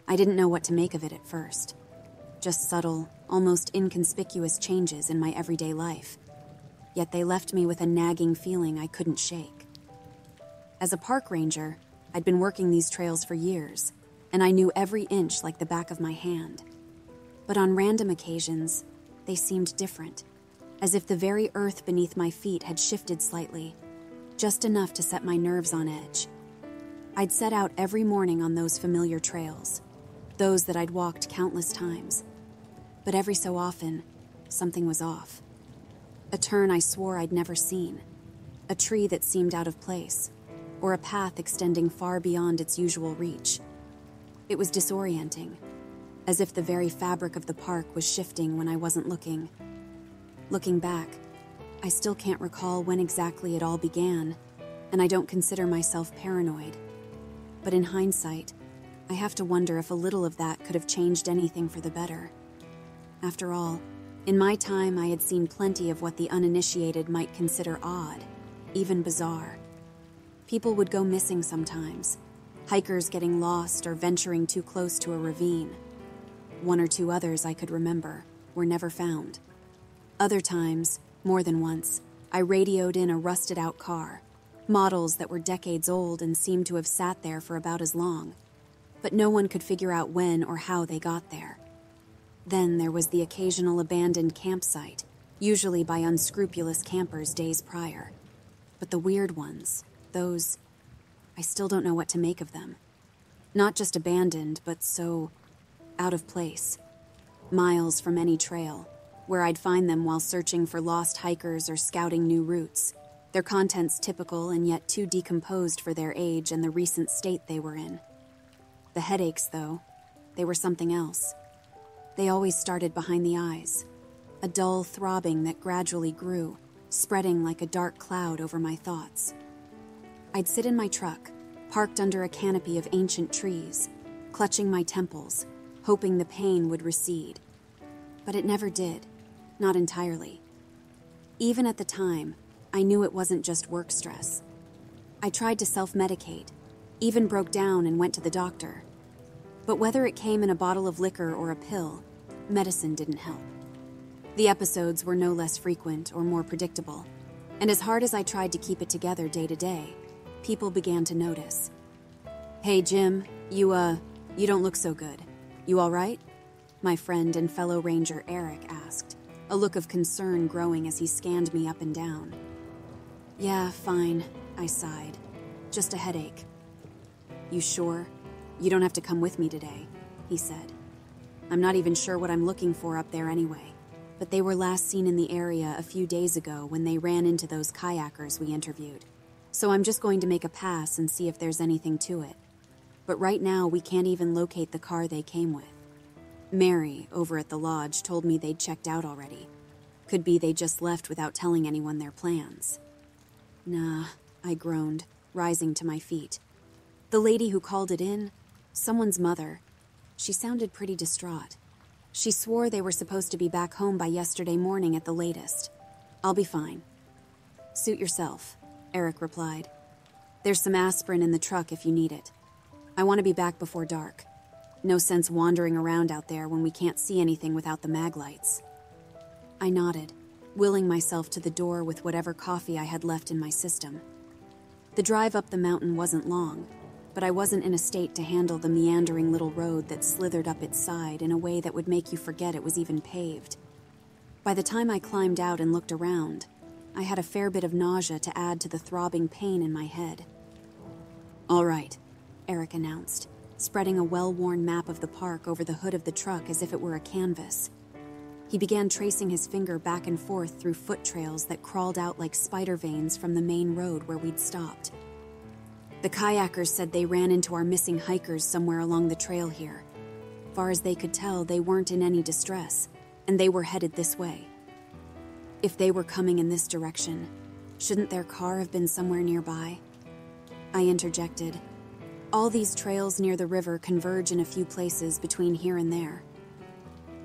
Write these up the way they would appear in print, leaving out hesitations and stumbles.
I didn't know what to make of it at first. Just subtle, almost inconspicuous changes in my everyday life. Yet they left me with a nagging feeling I couldn't shake. As a park ranger, I'd been working these trails for years, and I knew every inch like the back of my hand. But on random occasions, they seemed different, as if the very earth beneath my feet had shifted slightly, just enough to set my nerves on edge. I'd set out every morning on those familiar trails, those that I'd walked countless times. But every so often, something was off. A turn I swore I'd never seen, a tree that seemed out of place, or a path extending far beyond its usual reach. It was disorienting, as if the very fabric of the park was shifting when I wasn't looking. Looking back, I still can't recall when exactly it all began, and I don't consider myself paranoid. But in hindsight, I have to wonder if a little of that could have changed anything for the better. After all, in my time I had seen plenty of what the uninitiated might consider odd, even bizarre. People would go missing sometimes, hikers getting lost or venturing too close to a ravine. One or two others I could remember were never found. Other times, more than once, I radioed in a rusted-out car, models that were decades old and seemed to have sat there for about as long, but no one could figure out when or how they got there. Then there was the occasional abandoned campsite, usually by unscrupulous campers days prior. But the weird ones, those, I still don't know what to make of them. Not just abandoned, but so out of place. Miles from any trail, where I'd find them while searching for lost hikers or scouting new routes. Their contents typical and yet too decomposed for their age and the recent state they were in. The headaches, though, they were something else. They always started behind the eyes, a dull throbbing that gradually grew, spreading like a dark cloud over my thoughts. I'd sit in my truck, parked under a canopy of ancient trees, clutching my temples, hoping the pain would recede. But it never did, not entirely. Even at the time, I knew it wasn't just work stress. I tried to self-medicate, even broke down and went to the doctor. But whether it came in a bottle of liquor or a pill, medicine didn't help. The episodes were no less frequent or more predictable, and as hard as I tried to keep it together day to day, people began to notice. "Hey, Jim, you don't look so good. You all right?" My friend and fellow ranger Eric asked, a look of concern growing as he scanned me up and down. "Yeah, fine," I sighed. "Just a headache." "You sure? You don't have to come with me today," he said. "I'm not even sure what I'm looking for up there anyway, but they were last seen in the area a few days ago when they ran into those kayakers we interviewed. So I'm just going to make a pass and see if there's anything to it. But right now we can't even locate the car they came with. Mary, over at the lodge, told me they'd checked out already. Could be they just left without telling anyone their plans." "Nah," I groaned, rising to my feet. The lady who called it in, someone's mother, she sounded pretty distraught. She swore they were supposed to be back home by yesterday morning at the latest. "I'll be fine." "Suit yourself," Eric replied. "There's some aspirin in the truck if you need it. I want to be back before dark. No sense wandering around out there when we can't see anything without the mag lights." I nodded, willing myself to the door with whatever coffee I had left in my system. The drive up the mountain wasn't long, but I wasn't in a state to handle the meandering little road that slithered up its side in a way that would make you forget it was even paved. By the time I climbed out and looked around, I had a fair bit of nausea to add to the throbbing pain in my head. "All right," Eric announced, spreading a well-worn map of the park over the hood of the truck as if it were a canvas. He began tracing his finger back and forth through foot trails that crawled out like spider veins from the main road where we'd stopped. "The kayakers said they ran into our missing hikers somewhere along the trail here. Far as they could tell, they weren't in any distress, and they were headed this way. If they were coming in this direction, shouldn't their car have been somewhere nearby?" I interjected. "All these trails near the river converge in a few places between here and there."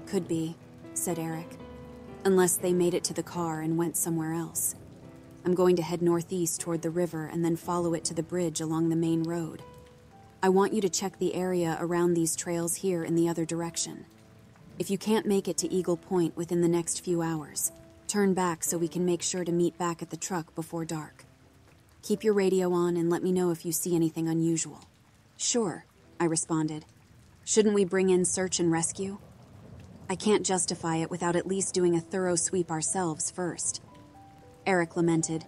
"Could be," said Eric, "unless they made it to the car and went somewhere else. I'm going to head northeast toward the river and then follow it to the bridge along the main road." I want you to check the area around these trails here in the other direction. If you can't make it to Eagle Point within the next few hours, turn back so we can make sure to meet back at the truck before dark. Keep your radio on and let me know if you see anything unusual." "Sure," I responded. "Shouldn't we bring in search and rescue?" "I can't justify it without at least doing a thorough sweep ourselves first," Eric lamented.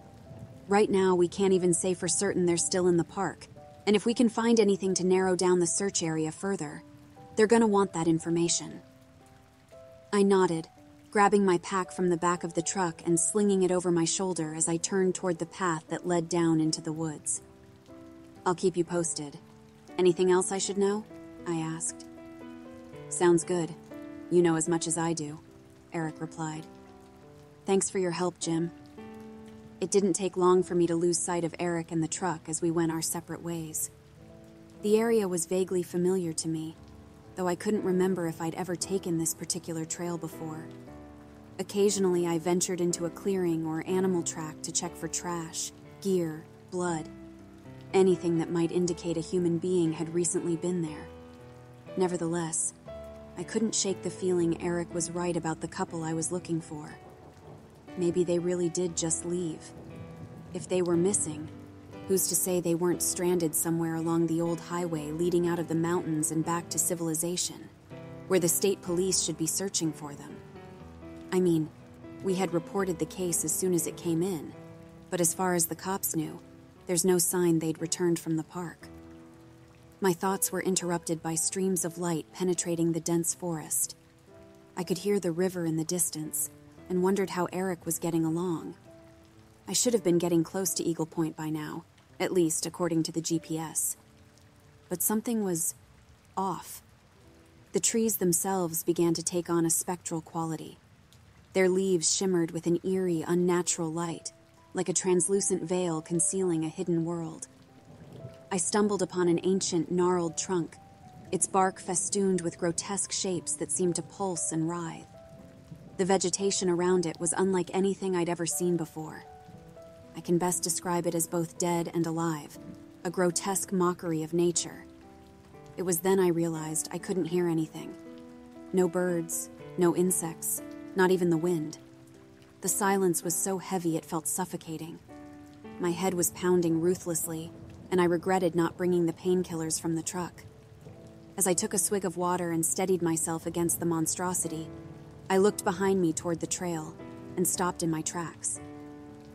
"Right now, we can't even say for certain they're still in the park, and if we can find anything to narrow down the search area further, they're gonna want that information." I nodded, grabbing my pack from the back of the truck and slinging it over my shoulder as I turned toward the path that led down into the woods. "I'll keep you posted. Anything else I should know?" I asked. "Sounds good. You know as much as I do," Eric replied. "Thanks for your help, Jim." It didn't take long for me to lose sight of Eric and the truck as we went our separate ways. The area was vaguely familiar to me, though I couldn't remember if I'd ever taken this particular trail before. Occasionally, I ventured into a clearing or animal track to check for trash, gear, blood, anything that might indicate a human being had recently been there. Nevertheless, I couldn't shake the feeling Eric was right about the couple I was looking for. Maybe they really did just leave. If they were missing, who's to say they weren't stranded somewhere along the old highway leading out of the mountains and back to civilization, where the state police should be searching for them? I mean, we had reported the case as soon as it came in, but as far as the cops knew, there's no sign they'd returned from the park. My thoughts were interrupted by streams of light penetrating the dense forest. I could hear the river in the distance and wondered how Eric was getting along. I should have been getting close to Eagle Point by now, at least according to the GPS. But something was off. The trees themselves began to take on a spectral quality. Their leaves shimmered with an eerie, unnatural light, like a translucent veil concealing a hidden world. I stumbled upon an ancient, gnarled trunk, its bark festooned with grotesque shapes that seemed to pulse and writhe. The vegetation around it was unlike anything I'd ever seen before. I can best describe it as both dead and alive, a grotesque mockery of nature. It was then I realized I couldn't hear anything. No birds, no insects, not even the wind. The silence was so heavy it felt suffocating. My head was pounding ruthlessly, and I regretted not bringing the painkillers from the truck. As I took a swig of water and steadied myself against the monstrosity, I looked behind me toward the trail and stopped in my tracks.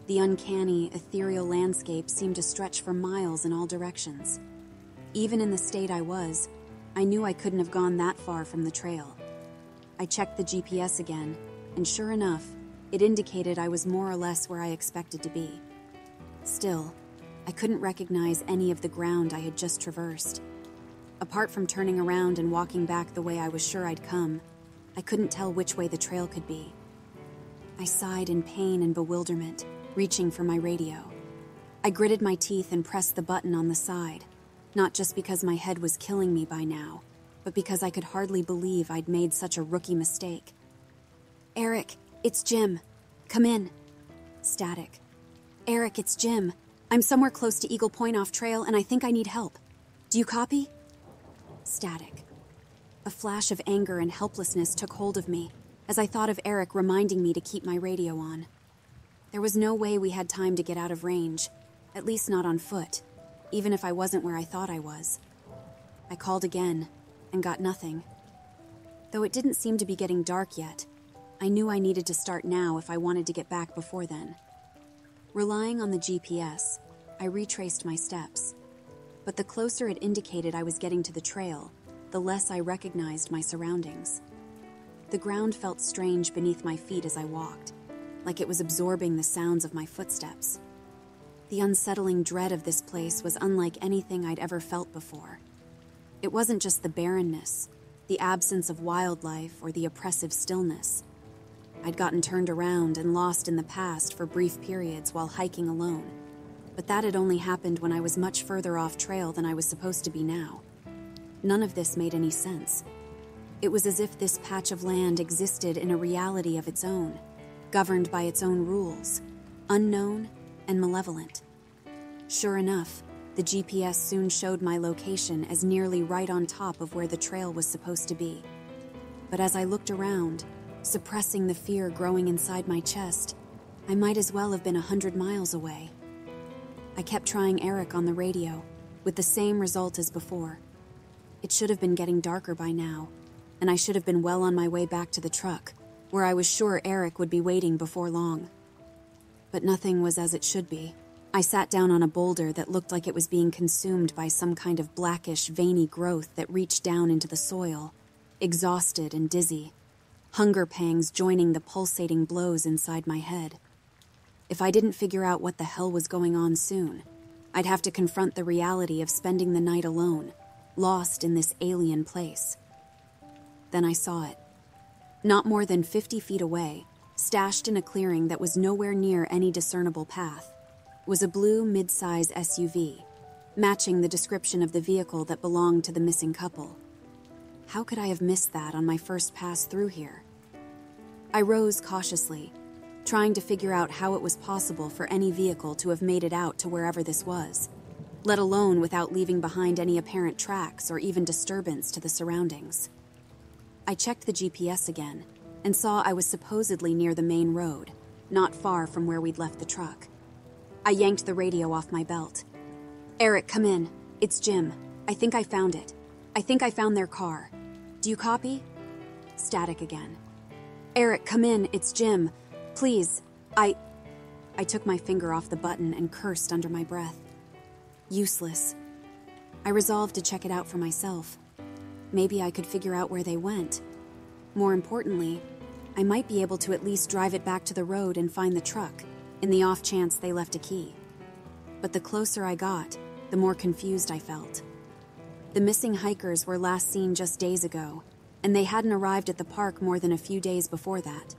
The uncanny, ethereal landscape seemed to stretch for miles in all directions. Even in the state I was, I knew I couldn't have gone that far from the trail. I checked the GPS again, and sure enough, it indicated I was more or less where I expected to be. Still, I couldn't recognize any of the ground I had just traversed. Apart from turning around and walking back the way I was sure I'd come, I couldn't tell which way the trail could be. I sighed in pain and bewilderment, reaching for my radio. I gritted my teeth and pressed the button on the side, not just because my head was killing me by now, but because I could hardly believe I'd made such a rookie mistake. "Eric, it's Jim. Come in." Static. "Eric, it's Jim. I'm somewhere close to Eagle Point off trail, and I think I need help. Do you copy?" Static. A flash of anger and helplessness took hold of me as I thought of Eric reminding me to keep my radio on. There was no way we had time to get out of range, at least not on foot, even if I wasn't where I thought I was. I called again and got nothing. Though it didn't seem to be getting dark yet, I knew I needed to start now if I wanted to get back before then. Relying on the GPS, I retraced my steps, but the closer it indicated I was getting to the trail, the less I recognized my surroundings. The ground felt strange beneath my feet as I walked, like it was absorbing the sounds of my footsteps. The unsettling dread of this place was unlike anything I'd ever felt before. It wasn't just the barrenness, the absence of wildlife, or the oppressive stillness. I'd gotten turned around and lost in the past for brief periods while hiking alone, but that had only happened when I was much further off trail than I was supposed to be now. None of this made any sense. It was as if this patch of land existed in a reality of its own, governed by its own rules, unknown and malevolent. Sure enough, the The GPS soon showed my location as nearly right on top of where the trail was supposed to be. But as I looked around, suppressing the fear growing inside my chest, I might as well have been 100 miles away. I kept trying Eric on the radio, with the same result as before. It should have been getting darker by now, and I should have been well on my way back to the truck, where I was sure Eric would be waiting before long. But nothing was as it should be. I sat down on a boulder that looked like it was being consumed by some kind of blackish, veiny growth that reached down into the soil, exhausted and dizzy, hunger pangs joining the pulsating blows inside my head. If I didn't figure out what the hell was going on soon, I'd have to confront the reality of spending the night alone, lost in this alien place. Then I saw it. Not more than 50 feet away, stashed in a clearing that was nowhere near any discernible path, was a blue mid-size SUV, matching the description of the vehicle that belonged to the missing couple. How could I have missed that on my first pass through here? I rose cautiously, trying to figure out how it was possible for any vehicle to have made it out to wherever this was, let alone without leaving behind any apparent tracks or even disturbance to the surroundings. I checked the GPS again and saw I was supposedly near the main road, not far from where we'd left the truck. I yanked the radio off my belt. "Eric, come in. It's Jim. I think I found it. I think I found their car. Do you copy?" Static again. "Eric, come in. It's Jim. Please, I took my finger off the button and cursed under my breath. Useless. I resolved to check it out for myself. Maybe I could figure out where they went. More importantly, I might be able to at least drive it back to the road and find the truck, in the off chance they left a key. But the closer I got, the more confused I felt. The missing hikers were last seen just days ago, and they hadn't arrived at the park more than a few days before that.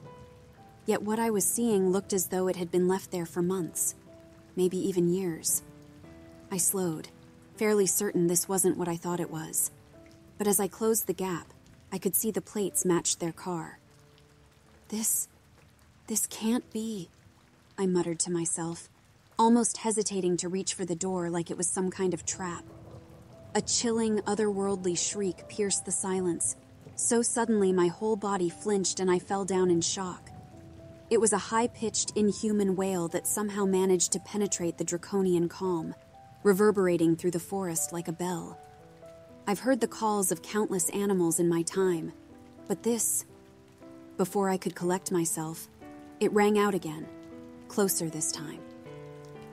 Yet what I was seeing looked as though it had been left there for months, maybe even years. I slowed, fairly certain this wasn't what I thought it was. But as I closed the gap, I could see the plates matched their car. This can't be," I muttered to myself, almost hesitating to reach for the door like it was some kind of trap. A chilling, otherworldly shriek pierced the silence. So suddenly my whole body flinched and I fell down in shock. It was a high-pitched, inhuman wail that somehow managed to penetrate the draconian calm, reverberating through the forest like a bell. I've heard the calls of countless animals in my time, but this... Before I could collect myself, it rang out again, closer this time.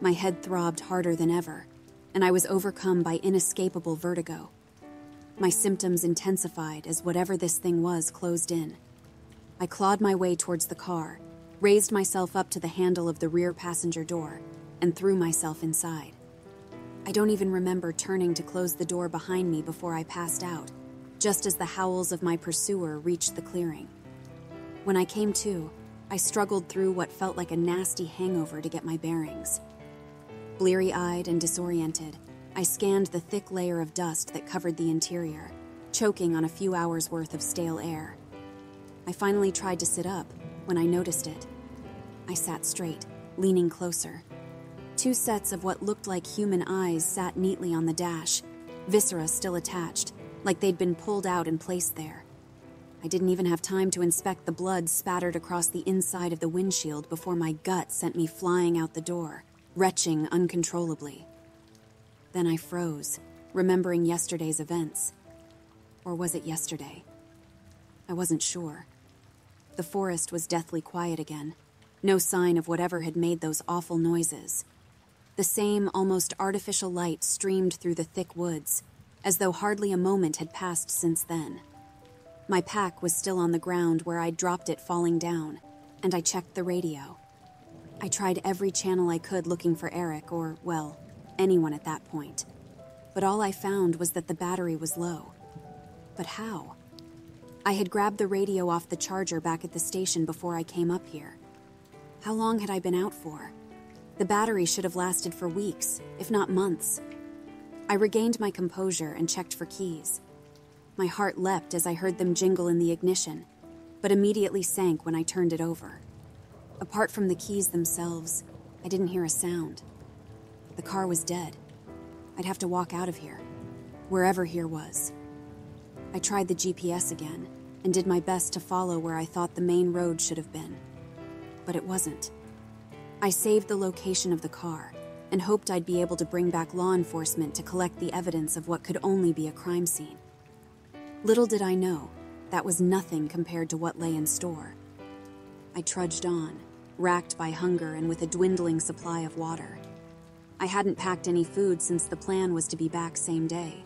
My head throbbed harder than ever, and I was overcome by inescapable vertigo. My symptoms intensified as whatever this thing was closed in. I clawed my way towards the car, raised myself up to the handle of the rear passenger door, and threw myself inside. I don't even remember turning to close the door behind me before I passed out, just as the howls of my pursuer reached the clearing. When I came to, I struggled through what felt like a nasty hangover to get my bearings. Bleary-eyed and disoriented, I scanned the thick layer of dust that covered the interior, choking on a few hours' worth of stale air. I finally tried to sit up when I noticed it. I sat straight, leaning closer. 2 sets of what looked like human eyes sat neatly on the dash, viscera still attached, like they'd been pulled out and placed there. I didn't even have time to inspect the blood spattered across the inside of the windshield before my gut sent me flying out the door, retching uncontrollably. Then I froze, remembering yesterday's events. Or was it yesterday? I wasn't sure. The forest was deathly quiet again, no sign of whatever had made those awful noises. The same almost artificial light streamed through the thick woods, as though hardly a moment had passed since then. My pack was still on the ground where I'd dropped it falling down, and I checked the radio. I tried every channel I could looking for Eric or, well, anyone at that point. But all I found was that the battery was low. But how? I had grabbed the radio off the charger back at the station before I came up here. How long had I been out for? The battery should have lasted for weeks, if not months. I regained my composure and checked for keys. My heart leapt as I heard them jingle in the ignition, but immediately sank when I turned it over. Apart from the keys themselves, I didn't hear a sound. The car was dead. I'd have to walk out of here, wherever here was. I tried the GPS again and did my best to follow where I thought the main road should have been. But it wasn't. I saved the location of the car and hoped I'd be able to bring back law enforcement to collect the evidence of what could only be a crime scene. Little did I know, that was nothing compared to what lay in store. I trudged on, racked by hunger and with a dwindling supply of water. I hadn't packed any food since the plan was to be back same day.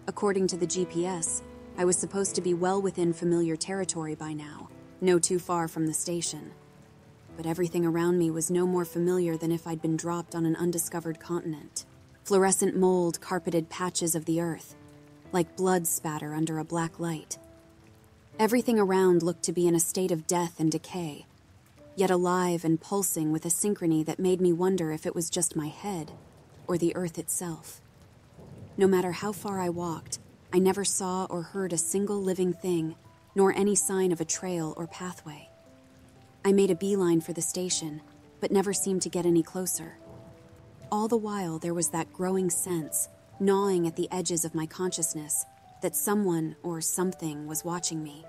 According to the GPS, I was supposed to be well within familiar territory by now, no too far from the station. But everything around me was no more familiar than if I'd been dropped on an undiscovered continent. Fluorescent mold carpeted patches of the earth, like blood spatter under a black light. Everything around looked to be in a state of death and decay, yet alive and pulsing with a synchrony that made me wonder if it was just my head or the earth itself. No matter how far I walked, I never saw or heard a single living thing, nor any sign of a trail or pathway. I made a beeline for the station, but never seemed to get any closer. All the while, there was that growing sense, gnawing at the edges of my consciousness, that someone or something was watching me.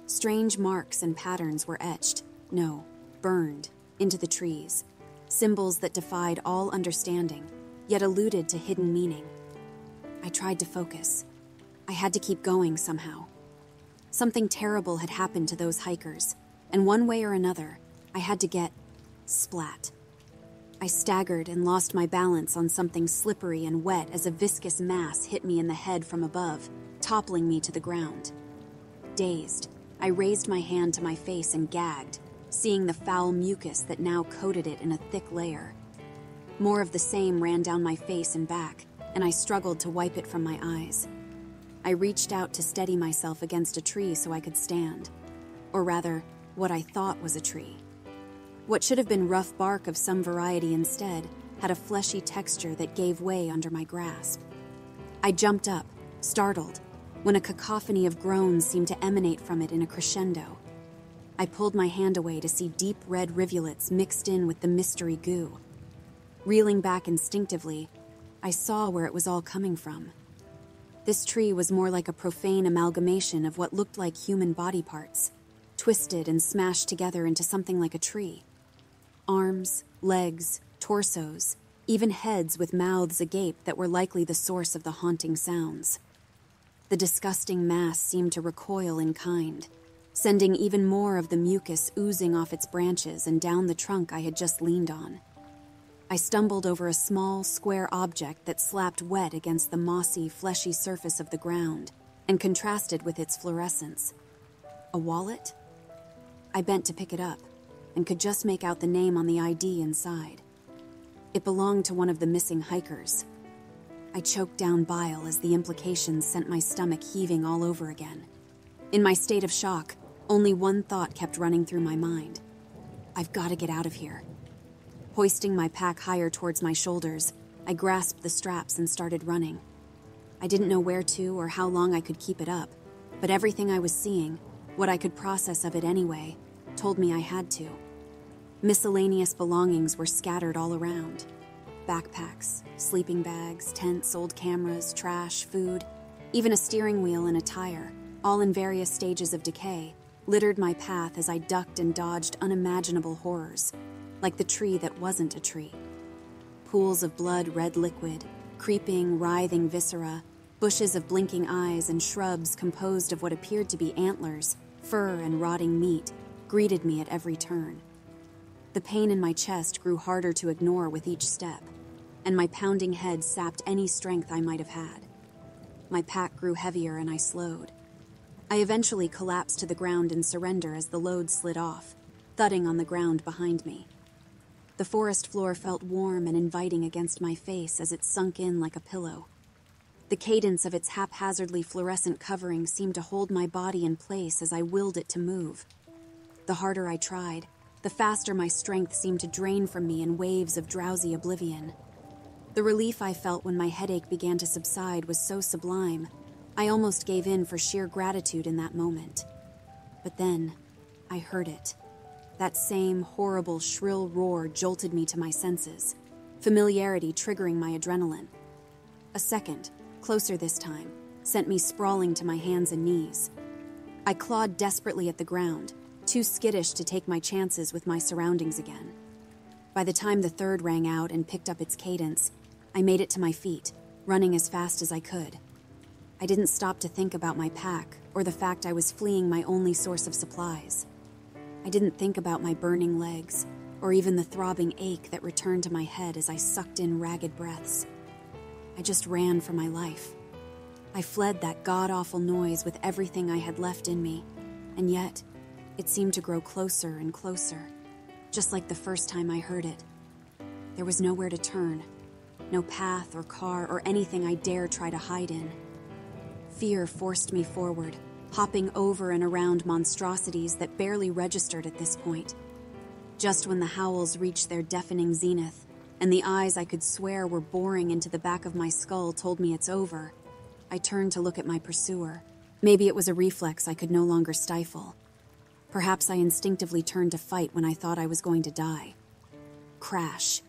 Strange marks and patterns were etched, no, burned, into the trees, symbols that defied all understanding, yet alluded to hidden meaning. I tried to focus. I had to keep going somehow. Something terrible had happened to those hikers, and one way or another, I had to get splat. I staggered and lost my balance on something slippery and wet as a viscous mass hit me in the head from above, toppling me to the ground. Dazed, I raised my hand to my face and gagged, seeing the foul mucus that now coated it in a thick layer. More of the same ran down my face and back, and I struggled to wipe it from my eyes. I reached out to steady myself against a tree so I could stand. Or rather, what I thought was a tree. What should have been rough bark of some variety instead had a fleshy texture that gave way under my grasp. I jumped up, startled, when a cacophony of groans seemed to emanate from it in a crescendo. I pulled my hand away to see deep red rivulets mixed in with the mystery goo. Reeling back instinctively, I saw where it was all coming from. This tree was more like a profane amalgamation of what looked like human body parts, twisted and smashed together into something like a tree. Arms, legs, torsos, even heads with mouths agape that were likely the source of the haunting sounds. The disgusting mass seemed to recoil in kind, sending even more of the mucus oozing off its branches and down the trunk I had just leaned on. I stumbled over a small, square object that slapped wet against the mossy, fleshy surface of the ground and contrasted with its fluorescence. A wallet? I bent to pick it up and could just make out the name on the ID inside. It belonged to one of the missing hikers. I choked down bile as the implications sent my stomach heaving all over again. In my state of shock, only one thought kept running through my mind. I've got to get out of here. Hoisting my pack higher towards my shoulders, I grasped the straps and started running. I didn't know where to or how long I could keep it up, but everything I was seeing, what I could process of it anyway, told me I had to. Miscellaneous belongings were scattered all around. Backpacks, sleeping bags, tents, old cameras, trash, food, even a steering wheel and a tire, all in various stages of decay, littered my path as I ducked and dodged unimaginable horrors, like the tree that wasn't a tree. Pools of blood-red liquid, creeping, writhing viscera, bushes of blinking eyes, and shrubs composed of what appeared to be antlers, fur, and rotting meat greeted me at every turn. The pain in my chest grew harder to ignore with each step, and my pounding head sapped any strength I might have had. My pack grew heavier and I slowed. I eventually collapsed to the ground in surrender as the load slid off, thudding on the ground behind me. The forest floor felt warm and inviting against my face as it sunk in like a pillow. The cadence of its haphazardly fluorescent covering seemed to hold my body in place as I willed it to move. The harder I tried, the faster my strength seemed to drain from me in waves of drowsy oblivion. The relief I felt when my headache began to subside was so sublime, I almost gave in for sheer gratitude in that moment. But then, I heard it. That same horrible, shrill roar jolted me to my senses, familiarity triggering my adrenaline. A second, closer this time, sent me sprawling to my hands and knees. I clawed desperately at the ground, too skittish to take my chances with my surroundings again. By the time the third rang out and picked up its cadence, I made it to my feet, running as fast as I could. I didn't stop to think about my pack or the fact I was fleeing my only source of supplies. I didn't think about my burning legs or even the throbbing ache that returned to my head as I sucked in ragged breaths. I just ran for my life. I fled that god-awful noise with everything I had left in me, and yet it seemed to grow closer and closer, just like the first time I heard it. There was nowhere to turn, no path or car or anything I dare try to hide in. Fear forced me forward, hopping over and around monstrosities that barely registered at this point. Just when the howls reached their deafening zenith, and the eyes I could swear were boring into the back of my skull told me it's over, I turned to look at my pursuer. Maybe it was a reflex I could no longer stifle. Perhaps I instinctively turned to fight when I thought I was going to die. Crash.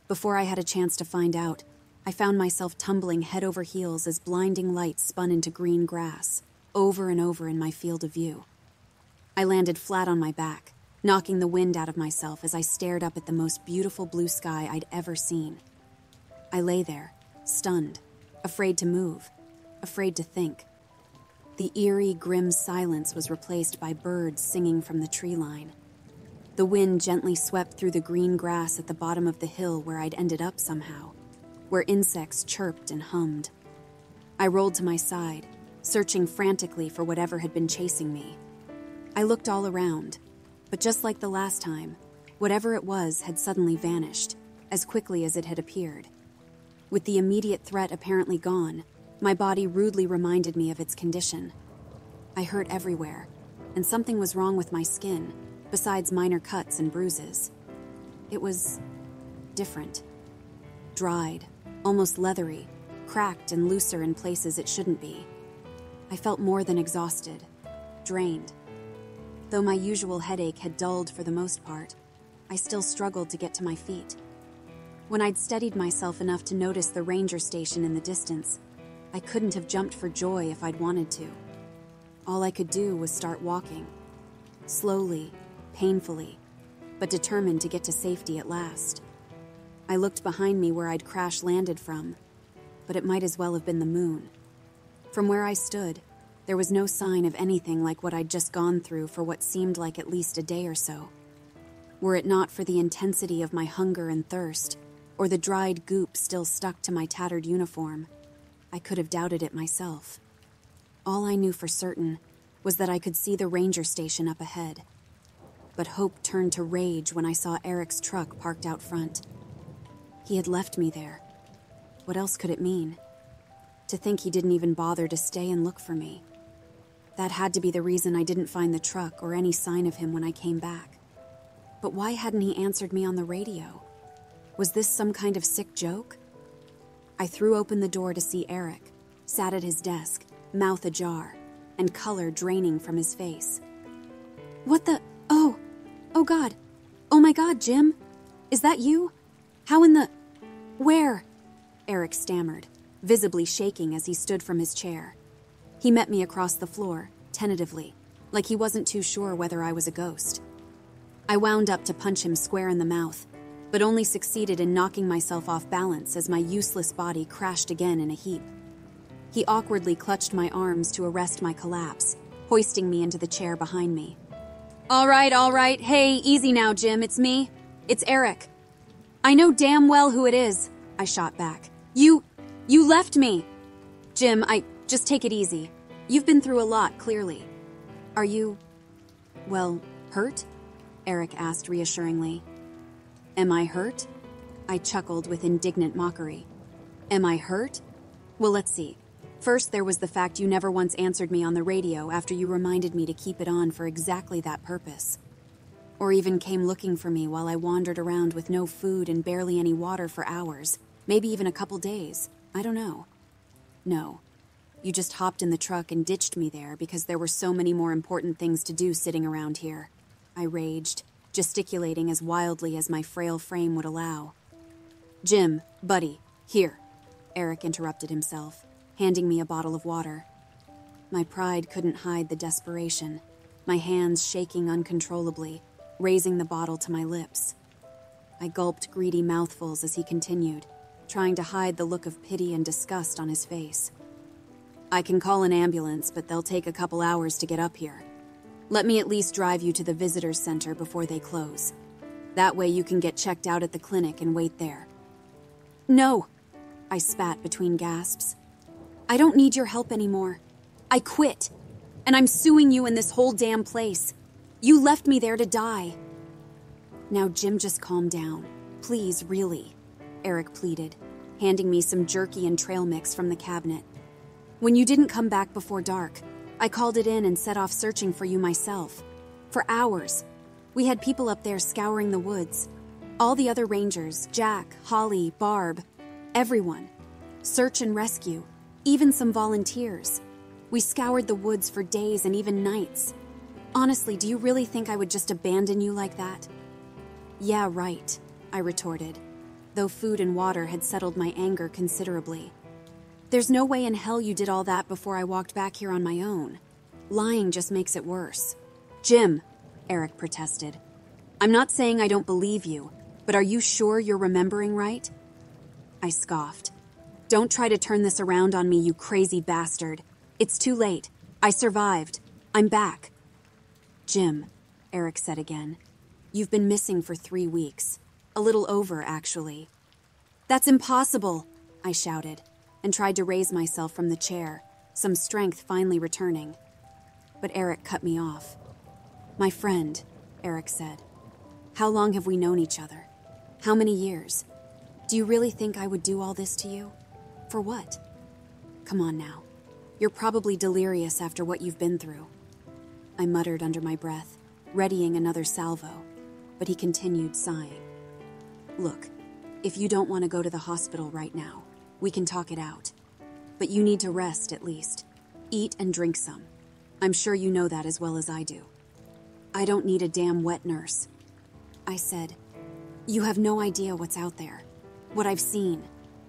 Before I had a chance to find out, I found myself tumbling head over heels as blinding light spun into green grass, over and over in my field of view. I landed flat on my back, knocking the wind out of myself as I stared up at the most beautiful blue sky I'd ever seen. I lay there, stunned, afraid to move, afraid to think. The eerie, grim silence was replaced by birds singing from the tree line. The wind gently swept through the green grass at the bottom of the hill where I'd ended up somehow, where insects chirped and hummed. I rolled to my side, searching frantically for whatever had been chasing me. I looked all around, but just like the last time, whatever it was had suddenly vanished, as quickly as it had appeared. With the immediate threat apparently gone, my body rudely reminded me of its condition. I hurt everywhere, and something was wrong with my skin, besides minor cuts and bruises. It was different. Dried, almost leathery, cracked and looser in places it shouldn't be. I felt more than exhausted, drained. Though my usual headache had dulled for the most part, I still struggled to get to my feet. When I'd steadied myself enough to notice the ranger station in the distance, I couldn't have jumped for joy if I'd wanted to. All I could do was start walking. Slowly, painfully, but determined to get to safety at last. I looked behind me where I'd crash-landed from, but it might as well have been the moon. From where I stood, there was no sign of anything like what I'd just gone through for what seemed like at least a day or so. Were it not for the intensity of my hunger and thirst, or the dried goop still stuck to my tattered uniform, I could have doubted it myself. All I knew for certain was that I could see the ranger station up ahead. But hope turned to rage when I saw Eric's truck parked out front. He had left me there. What else could it mean? To think he didn't even bother to stay and look for me. That had to be the reason I didn't find the truck or any sign of him when I came back. But why hadn't he answered me on the radio? Was this some kind of sick joke? I threw open the door to see Eric, sat at his desk, mouth ajar, and color draining from his face. What the... Oh God. Oh my God, Jim. Is that you? How in the... Where? Eric stammered, visibly shaking as he stood from his chair. He met me across the floor, tentatively, like he wasn't too sure whether I was a ghost. I wound up to punch him square in the mouth, but only succeeded in knocking myself off balance as my useless body crashed again in a heap. He awkwardly clutched my arms to arrest my collapse, hoisting me into the chair behind me. All right. Hey, easy now, Jim. It's me. It's Eric. I know damn well who it is, I shot back. You left me. Jim, just take it easy. You've been through a lot, clearly. Are you, well, hurt? Eric asked reassuringly. Am I hurt? I chuckled with indignant mockery. Am I hurt? Well, let's see. First, there was the fact you never once answered me on the radio after you reminded me to keep it on for exactly that purpose. Or even came looking for me while I wandered around with no food and barely any water for hours, maybe even a couple days. I don't know. No. You just hopped in the truck and ditched me there because there were so many more important things to do sitting around here. I raged, gesticulating as wildly as my frail frame would allow. Jim, buddy, here. Eric interrupted himself, handing me a bottle of water. My pride couldn't hide the desperation, my hands shaking uncontrollably, raising the bottle to my lips. I gulped greedy mouthfuls as he continued, trying to hide the look of pity and disgust on his face. I can call an ambulance, but they'll take a couple hours to get up here. Let me at least drive you to the visitor's center before they close. That way you can get checked out at the clinic and wait there. No, I spat between gasps. I don't need your help anymore. I quit, and I'm suing you in this whole damn place. You left me there to die. Now, Jim, just calm down. Please, really, Eric pleaded, handing me some jerky and trail mix from the cabinet. When you didn't come back before dark, I called it in and set off searching for you myself. For hours. We had people up there scouring the woods. All the other rangers, Jack, Holly, Barb, everyone. Search and rescue, even some volunteers. We scoured the woods for days and even nights. Honestly, do you really think I would just abandon you like that? Yeah, right, I retorted, though food and water had settled my anger considerably. There's no way in hell you did all that before I walked back here on my own. Lying just makes it worse. Jim, Eric protested. I'm not saying I don't believe you, but are you sure you're remembering right? I scoffed. Don't try to turn this around on me, you crazy bastard. It's too late. I survived. I'm back. Jim, Eric said again. You've been missing for 3 weeks. A little over, actually. That's impossible, I shouted, and tried to raise myself from the chair, some strength finally returning. But Eric cut me off. My friend, Eric said. How long have we known each other? How many years? Do you really think I would do all this to you? For what? Come on now. You're probably delirious after what you've been through. I muttered under my breath, readying another salvo, but he continued sighing. Look, if you don't want to go to the hospital right now, we can talk it out. But you need to rest at least. Eat and drink some. I'm sure you know that as well as I do. I don't need a damn wet nurse. I said, you have no idea what's out there. What I've seen.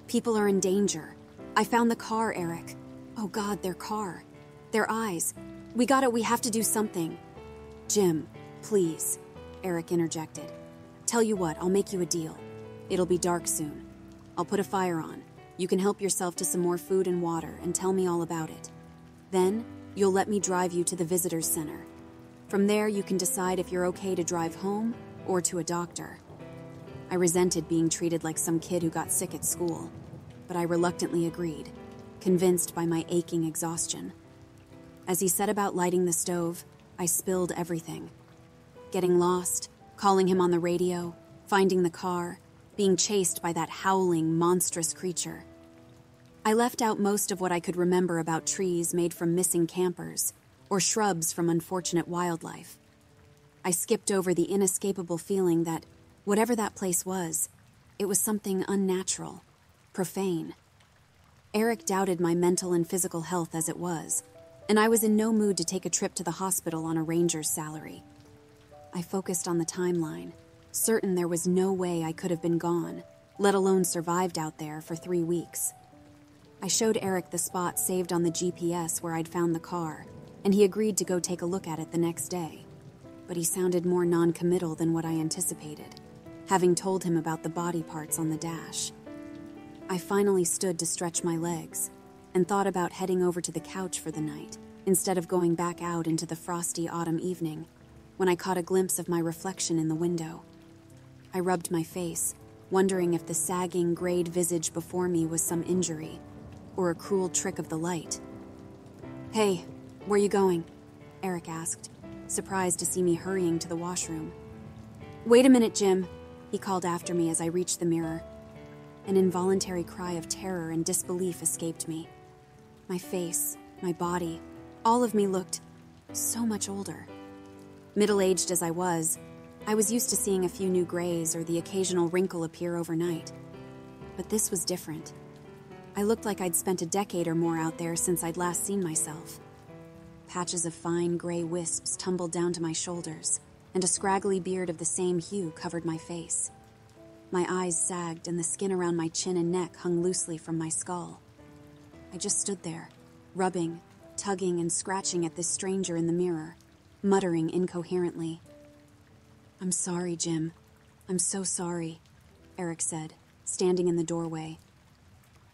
People are in danger. I found the car, Eric. Oh God, their car. Their eyes. We have to do something. Jim, please, Eric interjected. Tell you what, I'll make you a deal. It'll be dark soon. I'll put a fire on. You can help yourself to some more food and water and tell me all about it. Then, you'll let me drive you to the visitor's center. From there, you can decide if you're okay to drive home or to a doctor. I resented being treated like some kid who got sick at school, but I reluctantly agreed, convinced by my aching exhaustion. As he set about lighting the stove, I spilled everything. Getting lost, calling him on the radio, finding the car, being chased by that howling, monstrous creature. I left out most of what I could remember about trees made from missing campers, or shrubs from unfortunate wildlife. I skipped over the inescapable feeling that, whatever that place was, it was something unnatural, profane. Eric doubted my mental and physical health as it was, and I was in no mood to take a trip to the hospital on a ranger's salary. I focused on the timeline, certain there was no way I could have been gone, let alone survived out there for 3 weeks. I showed Eric the spot saved on the GPS where I'd found the car, and he agreed to go take a look at it the next day. But he sounded more non-committal than what I anticipated, having told him about the body parts on the dash. I finally stood to stretch my legs and thought about heading over to the couch for the night instead of going back out into the frosty autumn evening when I caught a glimpse of my reflection in the window. I rubbed my face, wondering if the sagging, grayed visage before me was some injury or a cruel trick of the light. Hey, where you going? Eric asked, surprised to see me hurrying to the washroom. Wait a minute, Jim, he called after me as I reached the mirror. An involuntary cry of terror and disbelief escaped me. My face, my body, all of me looked so much older. Middle-aged as I was used to seeing a few new grays or the occasional wrinkle appear overnight. But this was different. I looked like I'd spent a decade or more out there since I'd last seen myself. Patches of fine gray wisps tumbled down to my shoulders, and a scraggly beard of the same hue covered my face. My eyes sagged and the skin around my chin and neck hung loosely from my skull. I just stood there, rubbing, tugging, and scratching at this stranger in the mirror, muttering incoherently. "I'm sorry, Jim. I'm so sorry," Eric said, standing in the doorway.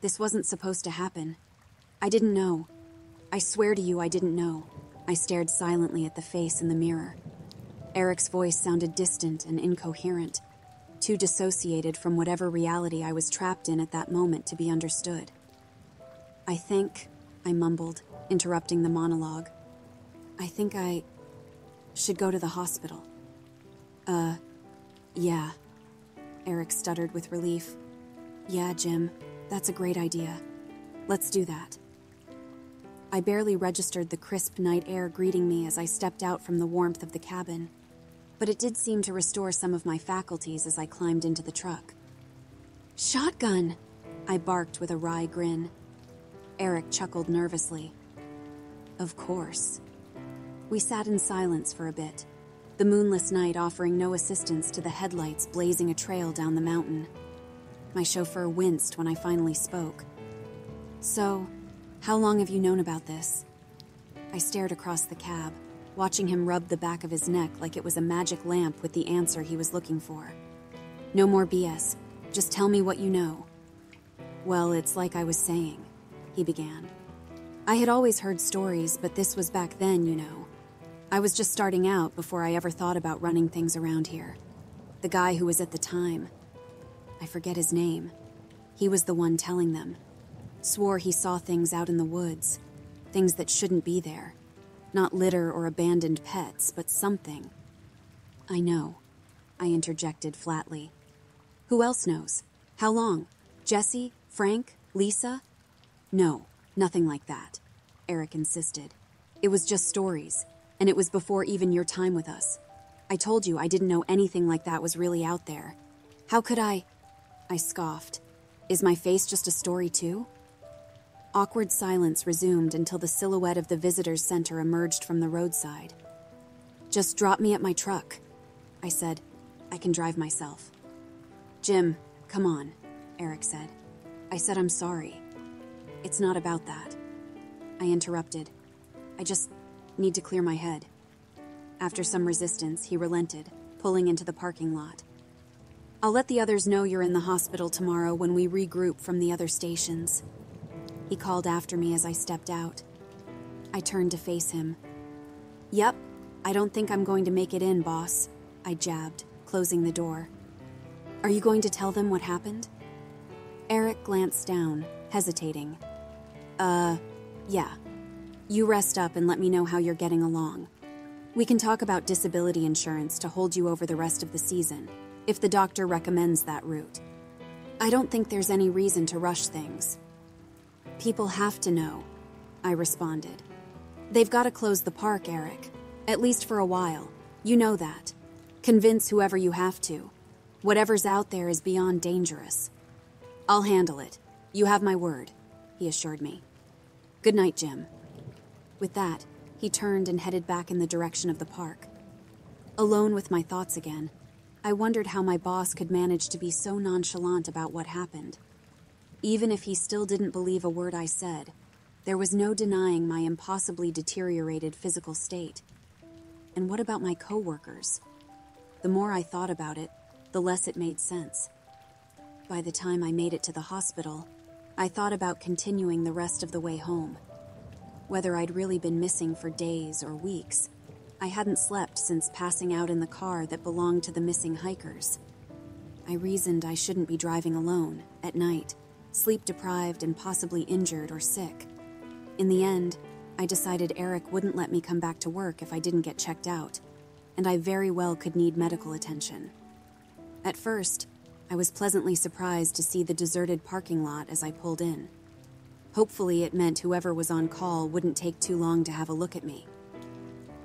"This wasn't supposed to happen. I didn't know. I swear to you I didn't know." I stared silently at the face in the mirror. Eric's voice sounded distant and incoherent, too dissociated from whatever reality I was trapped in at that moment to be understood. I think," I mumbled, interrupting the monologue, "I think I should go to the hospital." Yeah," Eric stuttered with relief. "Yeah, Jim, that's a great idea. Let's do that." I barely registered the crisp night air greeting me as I stepped out from the warmth of the cabin, but it did seem to restore some of my faculties as I climbed into the truck. "Shotgun!" I barked with a wry grin. Eric chuckled nervously. "Of course." We sat in silence for a bit, the moonless night offering no assistance to the headlights blazing a trail down the mountain. My chauffeur winced when I finally spoke. "So, how long have you known about this?" I stared across the cab, watching him rub the back of his neck like it was a magic lamp with the answer he was looking for. "No more BS. Just tell me what you know." "Well, it's like I was saying," he began. "I had always heard stories, but this was back then, you know. I was just starting out before I ever thought about running things around here. The guy who was at the time, I forget his name, he was the one telling them. Swore he saw things out in the woods, things that shouldn't be there. Not litter or abandoned pets, but something." "I know," I interjected flatly. "Who else knows? How long? Jesse? Frank? Lisa?" "No, nothing like that," Eric insisted. "It was just stories, and it was before even your time with us. I told you I didn't know anything like that was really out there. How could I scoffed. "Is my face just a story too?" Awkward silence resumed until the silhouette of the visitors' center emerged from the roadside. "Just drop me at my truck," I said. "I can drive myself." "Jim, come on," Eric said. "I said I'm sorry. It's not about that." I interrupted. "I just need to clear my head." After some resistance, he relented, pulling into the parking lot. "I'll let the others know you're in the hospital tomorrow when we regroup from the other stations," he called after me as I stepped out. I turned to face him. "Yep, I don't think I'm going to make it in, boss," I jabbed, closing the door. "Are you going to tell them what happened?" Eric glanced down, hesitating. Yeah. You rest up and let me know how you're getting along. We can talk about disability insurance to hold you over the rest of the season, if the doctor recommends that route. I don't think there's any reason to rush things." "People have to know," I responded. "They've got to close the park, Eric. At least for a while. You know that. Convince whoever you have to. Whatever's out there is beyond dangerous." "I'll handle it. You have my word," he assured me. "Good night, Jim." With that, he turned and headed back in the direction of the park. Alone with my thoughts again, I wondered how my boss could manage to be so nonchalant about what happened. Even if he still didn't believe a word I said, there was no denying my impossibly deteriorated physical state. And what about my coworkers? The more I thought about it, the less it made sense. By the time I made it to the hospital, I thought about continuing the rest of the way home. Whether I'd really been missing for days or weeks, I hadn't slept since passing out in the car that belonged to the missing hikers. I reasoned I shouldn't be driving alone, at night, sleep-deprived and possibly injured or sick. In the end, I decided Eric wouldn't let me come back to work if I didn't get checked out, and I very well could need medical attention. At first, I was pleasantly surprised to see the deserted parking lot as I pulled in. Hopefully it meant whoever was on call wouldn't take too long to have a look at me.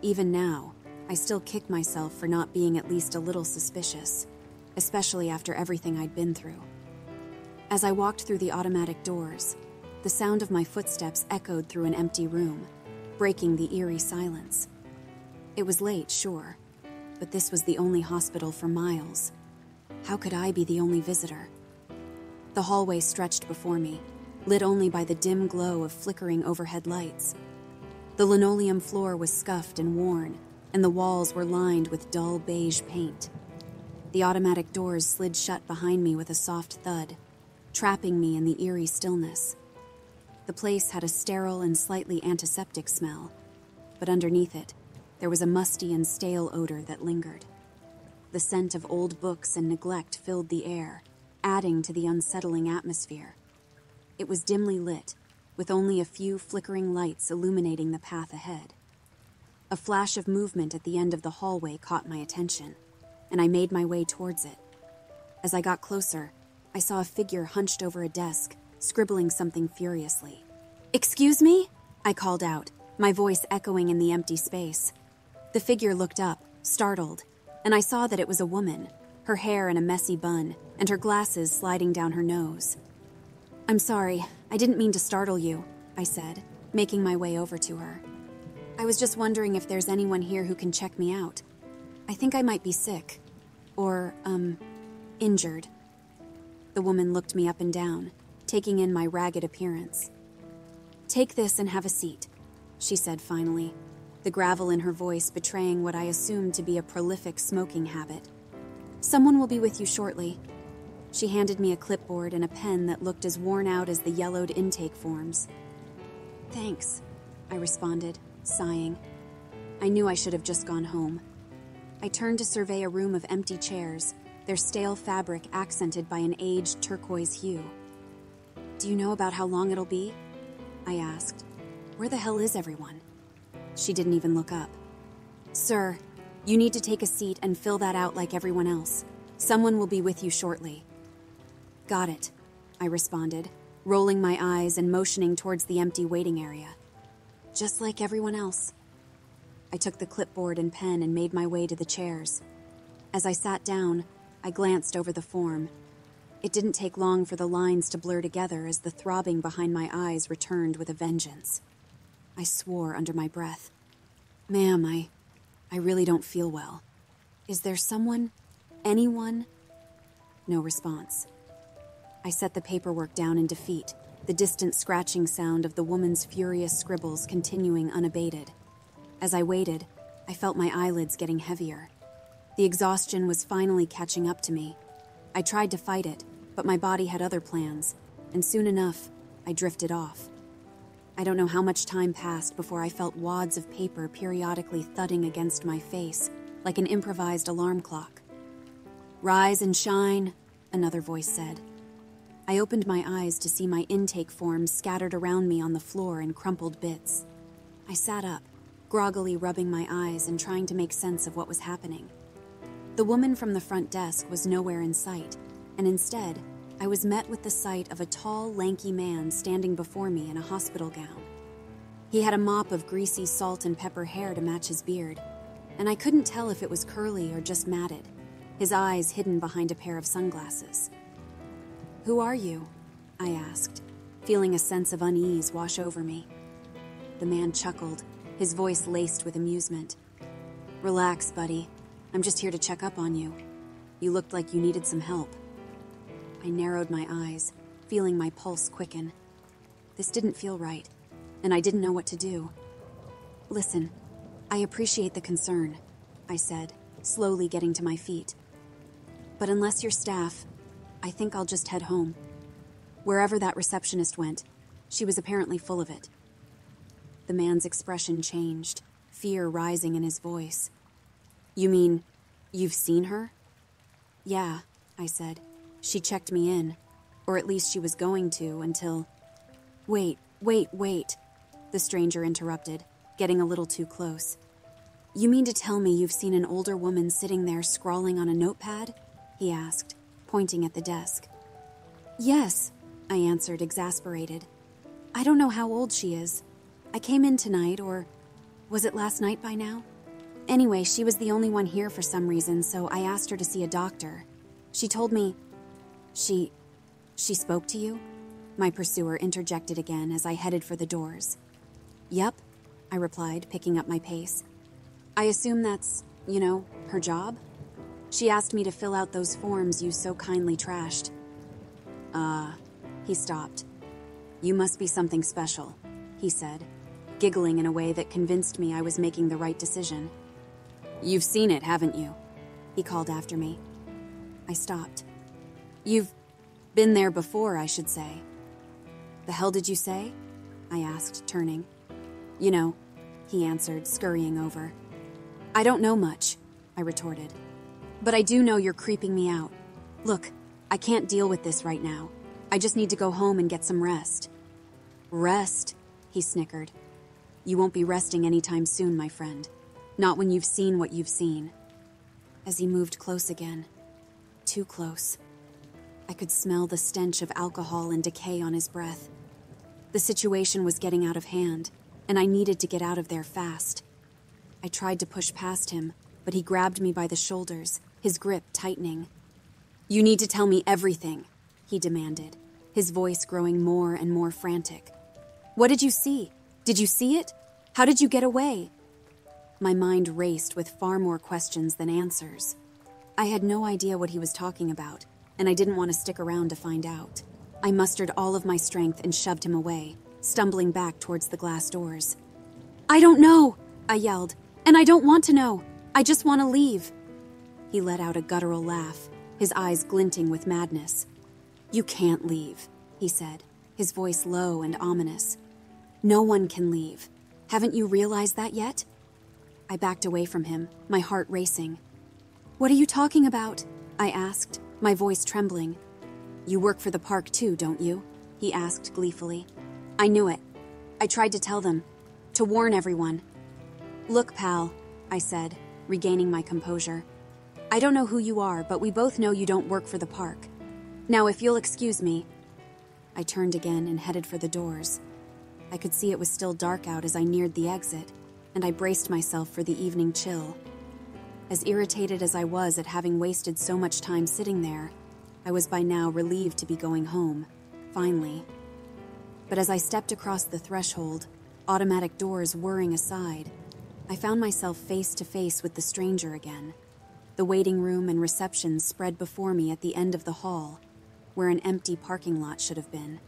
Even now, I still kick myself for not being at least a little suspicious, especially after everything I'd been through. As I walked through the automatic doors, the sound of my footsteps echoed through an empty room, breaking the eerie silence. It was late, sure, but this was the only hospital for miles. How could I be the only visitor? The hallway stretched before me, lit only by the dim glow of flickering overhead lights. The linoleum floor was scuffed and worn, and the walls were lined with dull beige paint. The automatic doors slid shut behind me with a soft thud, trapping me in the eerie stillness. The place had a sterile and slightly antiseptic smell, but underneath it, there was a musty and stale odor that lingered. The scent of old books and neglect filled the air, adding to the unsettling atmosphere. It was dimly lit, with only a few flickering lights illuminating the path ahead. A flash of movement at the end of the hallway caught my attention, and I made my way towards it. As I got closer, I saw a figure hunched over a desk, scribbling something furiously. "Excuse me?" I called out, my voice echoing in the empty space. The figure looked up, startled, and I saw that it was a woman, her hair in a messy bun, and her glasses sliding down her nose. "I'm sorry, I didn't mean to startle you," I said, making my way over to her. "I was just wondering if there's anyone here who can check me out. I think I might be sick. Or, injured." The woman looked me up and down, taking in my ragged appearance. "Take this and have a seat," she said finally, the gravel in her voice betraying what I assumed to be a prolific smoking habit. "Someone will be with you shortly." She handed me a clipboard and a pen that looked as worn out as the yellowed intake forms. "Thanks," I responded, sighing. I knew I should have just gone home. I turned to survey a room of empty chairs, their stale fabric accented by an aged turquoise hue. "Do you know about how long it'll be?" I asked. "Where the hell is everyone?" She didn't even look up. "Sir, you need to take a seat and fill that out like everyone else. Someone will be with you shortly." "Got it," I responded, rolling my eyes and motioning towards the empty waiting area. "Just like everyone else." I took the clipboard and pen and made my way to the chairs. As I sat down, I glanced over the form. It didn't take long for the lines to blur together as the throbbing behind my eyes returned with a vengeance. I swore under my breath. "Ma'am, I really don't feel well. Is there someone? Anyone?" No response. I set the paperwork down in defeat, the distant scratching sound of the woman's furious scribbles continuing unabated. As I waited, I felt my eyelids getting heavier. The exhaustion was finally catching up to me. I tried to fight it, but my body had other plans, and soon enough, I drifted off. I don't know how much time passed before I felt wads of paper periodically thudding against my face, like an improvised alarm clock. "Rise and shine," another voice said. I opened my eyes to see my intake forms scattered around me on the floor in crumpled bits. I sat up, groggily rubbing my eyes and trying to make sense of what was happening. The woman from the front desk was nowhere in sight, and instead, I was met with the sight of a tall, lanky man standing before me in a hospital gown. He had a mop of greasy salt and pepper hair to match his beard, and I couldn't tell if it was curly or just matted, his eyes hidden behind a pair of sunglasses. "Who are you?" I asked, feeling a sense of unease wash over me. The man chuckled, his voice laced with amusement. "Relax, buddy. I'm just here to check up on you. You looked like you needed some help." I narrowed my eyes, feeling my pulse quicken. This didn't feel right, and I didn't know what to do. "Listen, I appreciate the concern," I said, slowly getting to my feet. "But unless you're staff, I think I'll just head home." Wherever that receptionist went, she was apparently full of it. The man's expression changed, fear rising in his voice. "You mean, you've seen her?" "Yeah," I said. "She checked me in, or at least she was going to until—" Wait, the stranger interrupted, getting a little too close. "You mean to tell me you've seen an older woman sitting there scrawling on a notepad?" he asked, pointing at the desk. "Yes," I answered, exasperated. "I don't know how old she is. I came in tonight, or was it last night by now? Anyway, she was the only one here for some reason, so I asked her to see a doctor. She told me—" She spoke to you?" My pursuer interjected again as I headed for the doors. "Yep," I replied, picking up my pace. "I assume that's, her job?" She asked me to fill out those forms you so kindly trashed. He stopped. You must be something special, he said, giggling in a way that convinced me I was making the right decision. You've seen it, haven't you? He called after me. I stopped. You've been there before, I should say. The hell did you say? I asked, turning. You know, he answered, scurrying over. I don't know much, I retorted. But I do know you're creeping me out. Look, I can't deal with this right now. I just need to go home and get some rest. Rest? He snickered. You won't be resting anytime soon, my friend. Not when you've seen what you've seen. As he moved close again. Too close. I could smell the stench of alcohol and decay on his breath. The situation was getting out of hand, and I needed to get out of there fast. I tried to push past him, but he grabbed me by the shoulders, his grip tightening. You need to tell me everything, he demanded, his voice growing more and more frantic. What did you see? Did you see it? How did you get away? My mind raced with far more questions than answers. I had no idea what he was talking about, and I didn't want to stick around to find out. I mustered all of my strength and shoved him away, stumbling back towards the glass doors. I don't know, I yelled, and I don't want to know. I just want to leave. He let out a guttural laugh, his eyes glinting with madness. You can't leave, he said, his voice low and ominous. No one can leave. Haven't you realized that yet? I backed away from him, my heart racing. What are you talking about? I asked, my voice trembling. You work for the park too, don't you? He asked gleefully. I knew it. I tried to tell them, to warn everyone. Look, pal, I said, regaining my composure. I don't know who you are, but we both know you don't work for the park. Now, if you'll excuse me. I turned again and headed for the doors. I could see it was still dark out as I neared the exit, and I braced myself for the evening chill. As irritated as I was at having wasted so much time sitting there, I was by now relieved to be going home, finally. But as I stepped across the threshold, automatic doors whirring aside, I found myself face to face with the stranger again. The waiting room and reception spread before me at the end of the hall, where an empty parking lot should have been.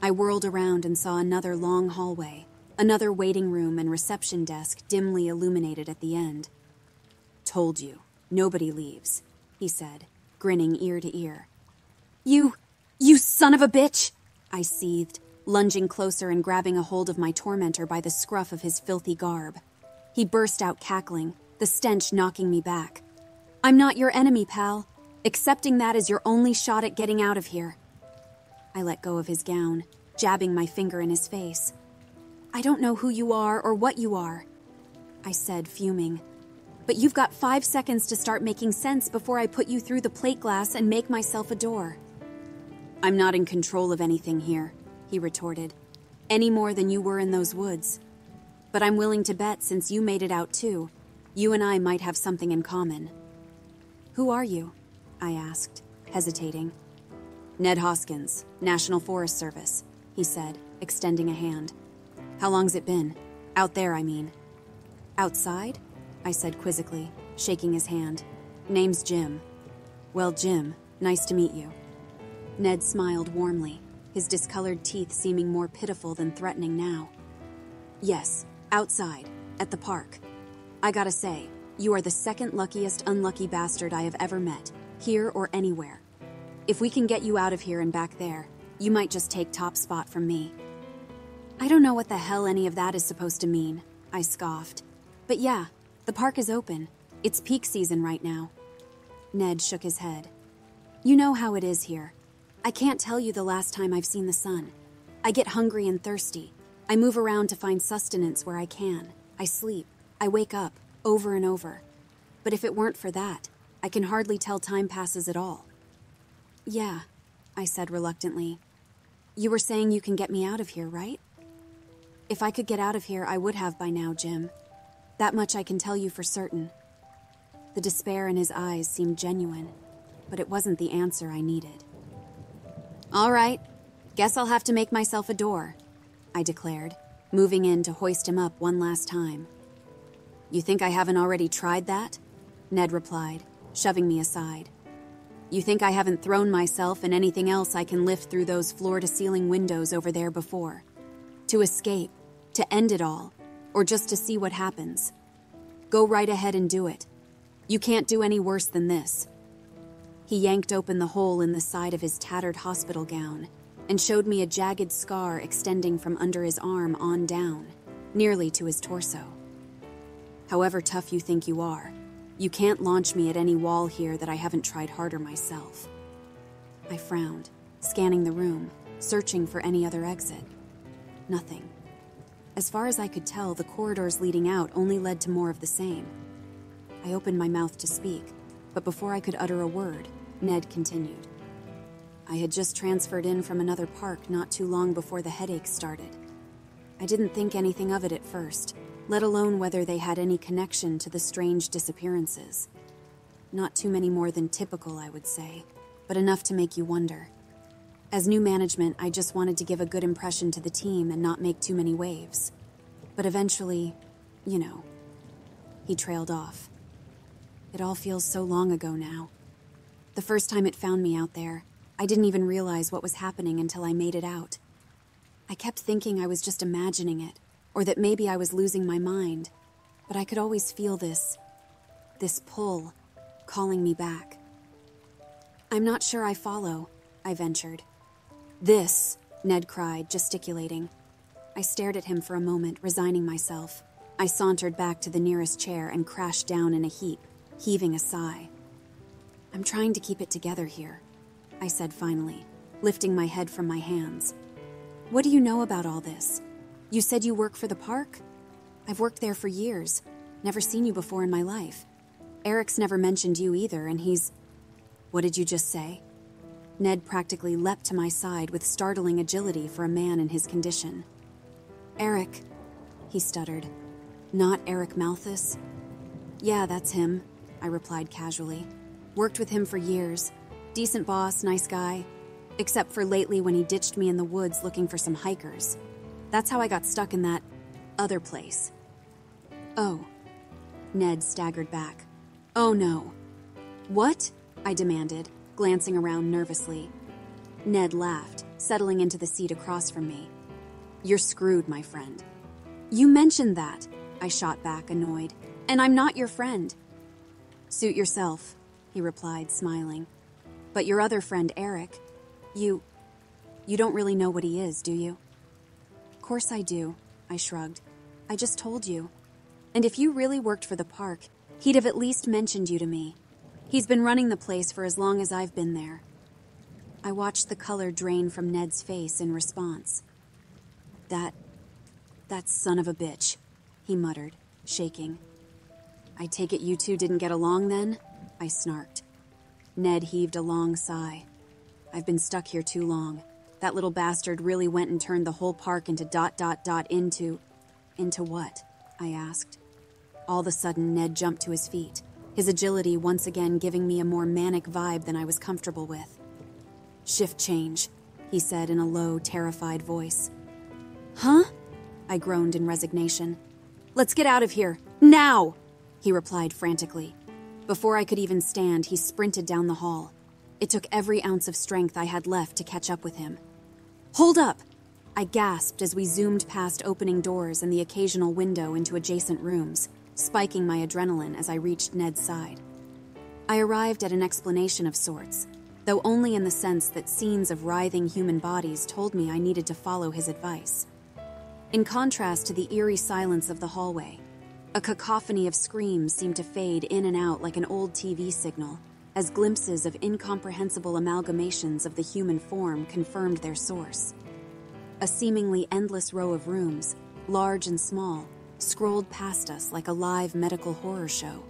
I whirled around and saw another long hallway, another waiting room and reception desk dimly illuminated at the end. Told you, nobody leaves, he said, grinning ear to ear. You son of a bitch! I seethed, lunging closer and grabbing a hold of my tormentor by the scruff of his filthy garb. He burst out cackling, the stench knocking me back. I'm not your enemy, pal. Accepting that is your only shot at getting out of here. I let go of his gown, jabbing my finger in his face. I don't know who you are or what you are, I said, fuming. But you've got 5 seconds to start making sense before I put you through the plate glass and make myself a door. I'm not in control of anything here, he retorted, any more than you were in those woods. But I'm willing to bet since you made it out too, you and I might have something in common. Who are you? I asked, hesitating. Ned Hoskins, National Forest Service, he said, extending a hand. How long's it been? Out there, I mean. Outside? I said quizzically, shaking his hand. Name's Jim. Well, Jim, nice to meet you. Ned smiled warmly, his discolored teeth seeming more pitiful than threatening now. Yes, outside, at the park. I gotta say, you are the second luckiest unlucky bastard I have ever met, here or anywhere. If we can get you out of here and back there, you might just take top spot from me. I don't know what the hell any of that is supposed to mean, I scoffed. But yeah, the park is open. It's peak season right now. Ned shook his head. You know how it is here. I can't tell you the last time I've seen the sun. I get hungry and thirsty. I move around to find sustenance where I can. I sleep. I wake up, over and over. But if it weren't for that, I can hardly tell time passes at all. Yeah, I said reluctantly. You were saying you can get me out of here, right? If I could get out of here, I would have by now, Jim. That much I can tell you for certain. The despair in his eyes seemed genuine, but it wasn't the answer I needed. All right, guess I'll have to make myself a door, I declared, moving in to hoist him up one last time. You think I haven't already tried that? Ned replied, shoving me aside. You think I haven't thrown myself and anything else I can lift through those floor-to-ceiling windows over there before? To escape, to end it all, or just to see what happens? Go right ahead and do it. You can't do any worse than this. He yanked open the hole in the side of his tattered hospital gown and showed me a jagged scar extending from under his arm on down, nearly to his torso. However tough you think you are, you can't launch me at any wall here that I haven't tried harder myself. I frowned, scanning the room, searching for any other exit. Nothing. As far as I could tell, the corridors leading out only led to more of the same. I opened my mouth to speak, but before I could utter a word, Ned continued. I had just transferred in from another park not too long before the headaches started. I didn't think anything of it at first, let alone whether they had any connection to the strange disappearances. Not too many more than typical, I would say, but enough to make you wonder. As new management, I just wanted to give a good impression to the team and not make too many waves. But eventually, you know, he trailed off. It all feels so long ago now. The first time it found me out there, I didn't even realize what was happening until I made it out. I kept thinking I was just imagining it, or that maybe I was losing my mind, but I could always feel this pull, calling me back. I'm not sure I follow, I ventured. This, Ned cried, gesticulating. I stared at him for a moment, resigning myself. I sauntered back to the nearest chair and crashed down in a heap, heaving a sigh. I'm trying to keep it together here, I said finally, lifting my head from my hands. What do you know about all this? You said you work for the park? I've worked there for years. Never seen you before in my life. Eric's never mentioned you either, and he's... What did you just say? Ned practically leapt to my side with startling agility for a man in his condition. Eric, he stuttered. Not Eric Malthus? Yeah, that's him, I replied casually. Worked with him for years. Decent boss, nice guy. Except for lately when he ditched me in the woods looking for some hikers. That's how I got stuck in that other place. Oh. Ned staggered back. Oh no. What? I demanded, glancing around nervously. Ned laughed, settling into the seat across from me. You're screwed, my friend. You mentioned that, I shot back, annoyed. And I'm not your friend. Suit yourself, he replied, smiling. But your other friend, Eric, you don't really know what he is, do you? Of course I do, I shrugged. I just told you. And if you really worked for the park, he'd have at least mentioned you to me. He's been running the place for as long as I've been there. I watched the color drain from Ned's face in response. That son of a bitch, he muttered, shaking. I take it you two didn't get along then? I snarked. Ned heaved a long sigh. I've been stuck here too long. That little bastard really went and turned the whole park into ... Into what? I asked. All of a sudden, Ned jumped to his feet, his agility once again giving me a more manic vibe than I was comfortable with. Shift change, he said in a low, terrified voice. Huh? I groaned in resignation. Let's get out of here, now! He replied frantically. Before I could even stand, he sprinted down the hall. It took every ounce of strength I had left to catch up with him. Hold up! I gasped as we zoomed past opening doors and the occasional window into adjacent rooms, spiking my adrenaline as I reached Ned's side. I arrived at an explanation of sorts, though only in the sense that scenes of writhing human bodies told me I needed to follow his advice. In contrast to the eerie silence of the hallway, a cacophony of screams seemed to fade in and out like an old TV signal, as glimpses of incomprehensible amalgamations of the human form confirmed their source. A seemingly endless row of rooms, large and small, scrolled past us like a live medical horror show.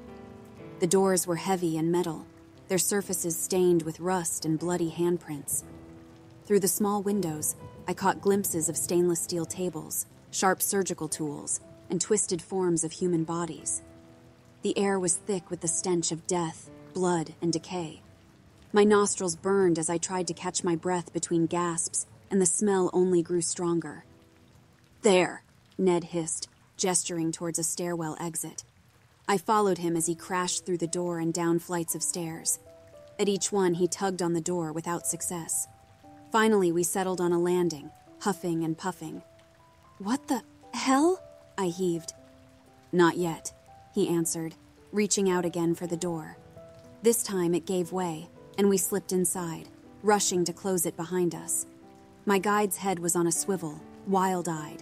The doors were heavy and metal, their surfaces stained with rust and bloody handprints. Through the small windows, I caught glimpses of stainless steel tables, sharp surgical tools, and twisted forms of human bodies. The air was thick with the stench of death, blood, and decay. My nostrils burned as I tried to catch my breath between gasps, and the smell only grew stronger. There, Ned hissed, gesturing towards a stairwell exit. I followed him as he crashed through the door and down flights of stairs. At each one, he tugged on the door without success. Finally, we settled on a landing, huffing and puffing. "What the hell?" I heaved. "Not yet," he answered, reaching out again for the door. This time it gave way, and we slipped inside, rushing to close it behind us. My guide's head was on a swivel, wild-eyed,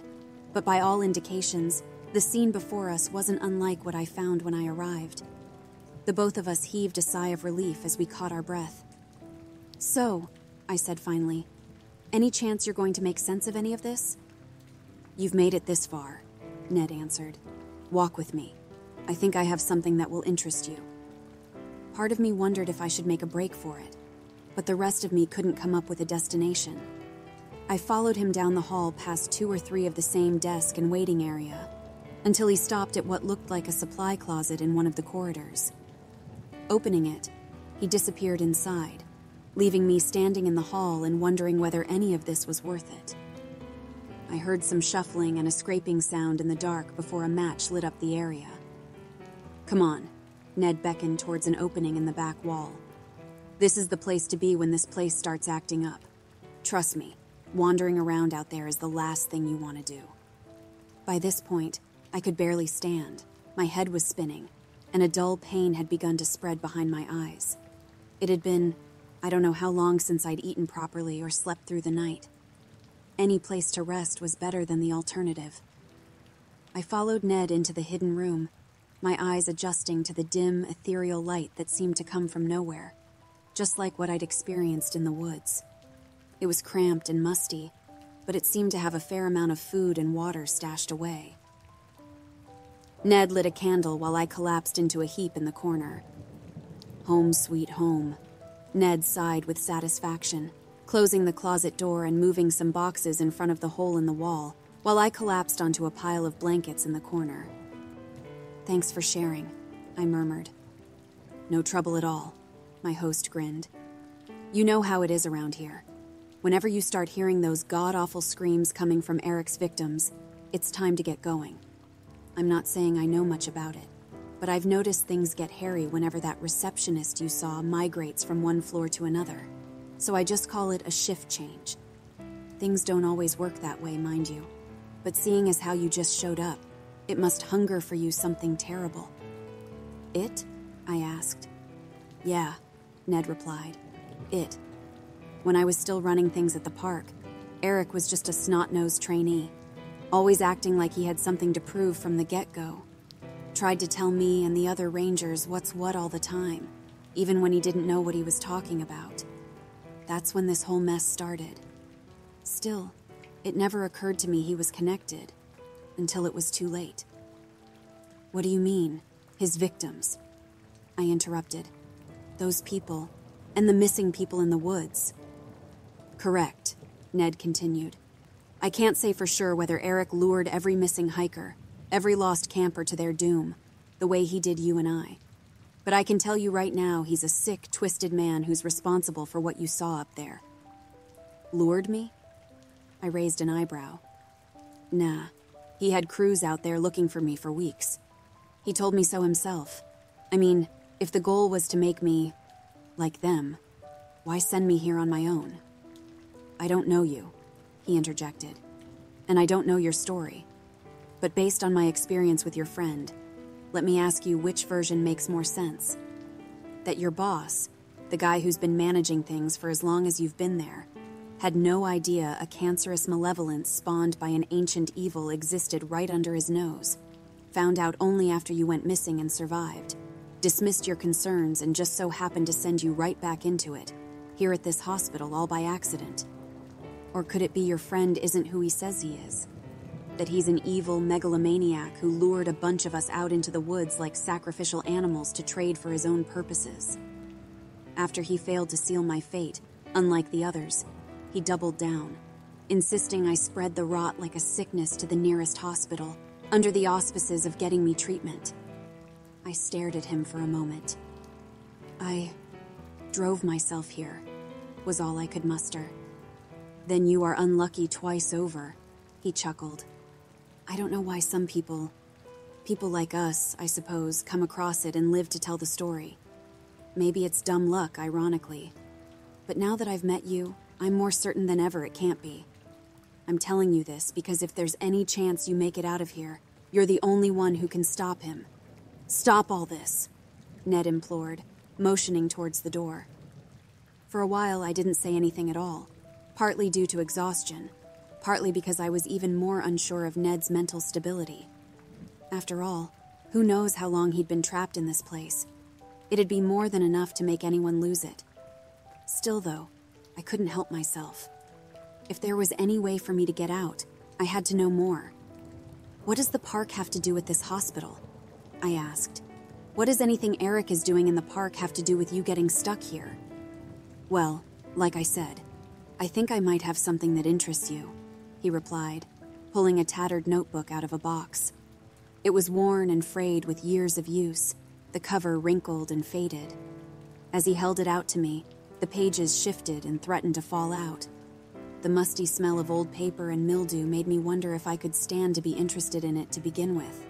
but by all indications, the scene before us wasn't unlike what I found when I arrived. The both of us heaved a sigh of relief as we caught our breath. "So," I said finally, "any chance you're going to make sense of any of this?" "You've made it this far," Ned answered. "Walk with me. I think I have something that will interest you." Part of me wondered if I should make a break for it, but the rest of me couldn't come up with a destination. I followed him down the hall past 2 or 3 of the same desk and waiting area, until he stopped at what looked like a supply closet in one of the corridors. Opening it, he disappeared inside, leaving me standing in the hall and wondering whether any of this was worth it. I heard some shuffling and a scraping sound in the dark before a match lit up the area. "Come on," Ned beckoned towards an opening in the back wall. "This is the place to be when this place starts acting up. Trust me, wandering around out there is the last thing you want to do." By this point, I could barely stand. My head was spinning, and a dull pain had begun to spread behind my eyes. It had been, I don't know how long since I'd eaten properly or slept through the night. Any place to rest was better than the alternative. I followed Ned into the hidden room, my eyes adjusting to the dim, ethereal light that seemed to come from nowhere, just like what I'd experienced in the woods. It was cramped and musty, but it seemed to have a fair amount of food and water stashed away. Ned lit a candle while I collapsed into a heap in the corner. "Home sweet home," Ned sighed with satisfaction, closing the closet door and moving some boxes in front of the hole in the wall, while I collapsed onto a pile of blankets in the corner. "Thanks for sharing," I murmured. "No trouble at all," my host grinned. "You know how it is around here. Whenever you start hearing those god-awful screams coming from Eric's victims, it's time to get going. I'm not saying I know much about it, but I've noticed things get hairy whenever that receptionist you saw migrates from one floor to another, so I just call it a shift change. Things don't always work that way, mind you, but seeing as how you just showed up, it must hunger for you something terrible." "It?" I asked. "Yeah," Ned replied. "It. When I was still running things at the park, Eric was just a snot-nosed trainee, always acting like he had something to prove from the get-go. Tried to tell me and the other rangers what's what all the time, even when he didn't know what he was talking about. That's when this whole mess started. Still, it never occurred to me he was connected, until it was too late." "What do you mean, his victims?" I interrupted. "Those people, and the missing people in the woods." "Correct," Ned continued. "I can't say for sure whether Eric lured every missing hiker, every lost camper to their doom, the way he did you and I. But I can tell you right now he's a sick, twisted man who's responsible for what you saw up there." "Lured me?" I raised an eyebrow. "Nah, he had crews out there looking for me for weeks. He told me so himself. I mean, if the goal was to make me like them, why send me here on my own?" "I don't know you," he interjected, "and I don't know your story. But based on my experience with your friend, let me ask you which version makes more sense. That your boss, the guy who's been managing things for as long as you've been there, had no idea a cancerous malevolence spawned by an ancient evil existed right under his nose, found out only after you went missing and survived, dismissed your concerns and just so happened to send you right back into it, here at this hospital all by accident? Or could it be your friend isn't who he says he is? That he's an evil megalomaniac who lured a bunch of us out into the woods like sacrificial animals to trade for his own purposes? After he failed to seal my fate, unlike the others, he doubled down, insisting I spread the rot like a sickness to the nearest hospital, under the auspices of getting me treatment. I stared at him for a moment. "I drove myself here," was all I could muster. "Then you are unlucky twice over," he chuckled. "I don't know why some people People like us, I suppose, come across it and live to tell the story. Maybe it's dumb luck, ironically. But now that I've met you, I'm more certain than ever it can't be. I'm telling you this because if there's any chance you make it out of here, you're the only one who can stop him. Stop all this, Ned implored, motioning towards the door. For a while, I didn't say anything at all, partly due to exhaustion, partly because I was even more unsure of Ned's mental stability. After all, who knows how long he'd been trapped in this place? It'd be more than enough to make anyone lose it. Still, though, I couldn't help myself. If there was any way for me to get out, I had to know more. What does the park have to do with this hospital? I asked. What does anything Eric is doing in the park have to do with you getting stuck here? Well, like I said, I think I might have something that interests you, he replied, pulling a tattered notebook out of a box. It was worn and frayed with years of use, the cover wrinkled and faded. As he held it out to me, the pages shifted and threatened to fall out. The musty smell of old paper and mildew made me wonder if I could stand to be interested in it to begin with.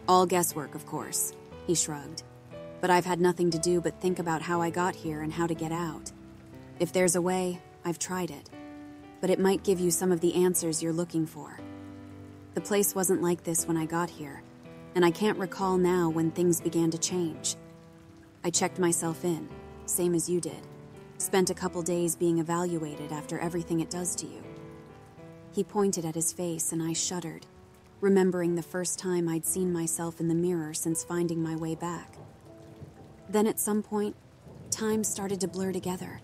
All guesswork, of course, he shrugged. But I've had nothing to do but think about how I got here and how to get out. If there's a way, I've tried it. But it might give you some of the answers you're looking for. The place wasn't like this when I got here, and I can't recall now when things began to change. I checked myself in, same as you did. Spent a couple days being evaluated after everything it does to you. He pointed at his face and I shuddered, remembering the first time I'd seen myself in the mirror since finding my way back. Then at some point, time started to blur together,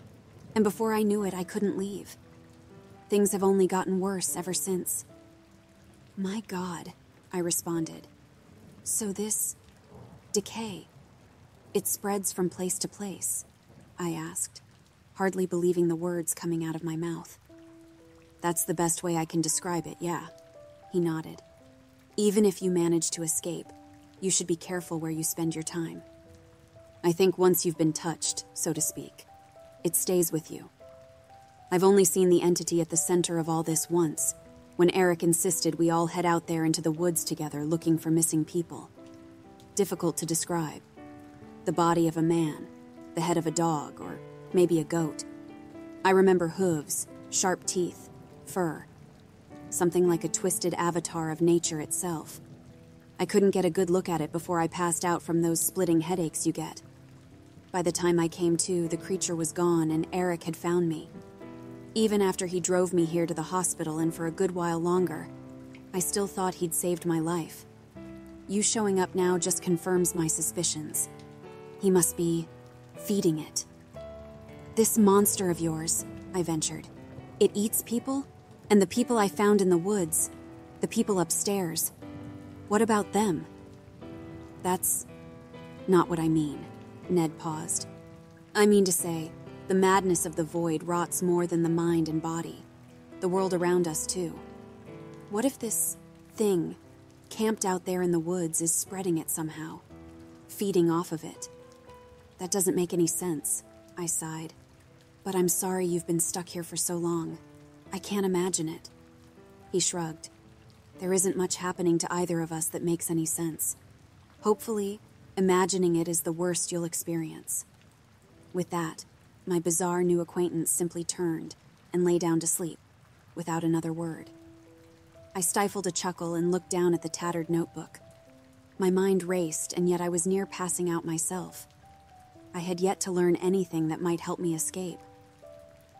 and before I knew it, I couldn't leave. Things have only gotten worse ever since. My God, I responded. So this decay, it spreads from place to place, I asked, hardly believing the words coming out of my mouth. That's the best way I can describe it, yeah, he nodded. Even if you manage to escape, you should be careful where you spend your time. I think once you've been touched, so to speak, it stays with you. I've only seen the entity at the center of all this once, when Eric insisted we all head out there into the woods together looking for missing people. Difficult to describe. The body of a man, the head of a dog, or maybe a goat. I remember hooves, sharp teeth, fur. Something like a twisted avatar of nature itself. I couldn't get a good look at it before I passed out from those splitting headaches you get. By the time I came to, the creature was gone and Eric had found me. Even after he drove me here to the hospital and for a good while longer, I still thought he'd saved my life. You showing up now just confirms my suspicions. He must be feeding it. This monster of yours, I ventured. It eats people? And the people I found in the woods, the people upstairs. What about them? That's not what I mean, Ned paused. I mean to say, the madness of the void rots more than the mind and body. The world around us, too. What if this thing, camped out there in the woods, is spreading it somehow? Feeding off of it? That doesn't make any sense, I sighed. But I'm sorry you've been stuck here for so long. I can't imagine it. He shrugged. There isn't much happening to either of us that makes any sense. Hopefully, imagining it is the worst you'll experience. With that, my bizarre new acquaintance simply turned and lay down to sleep, without another word. I stifled a chuckle and looked down at the tattered notebook. My mind raced, and yet I was near passing out myself. I had yet to learn anything that might help me escape.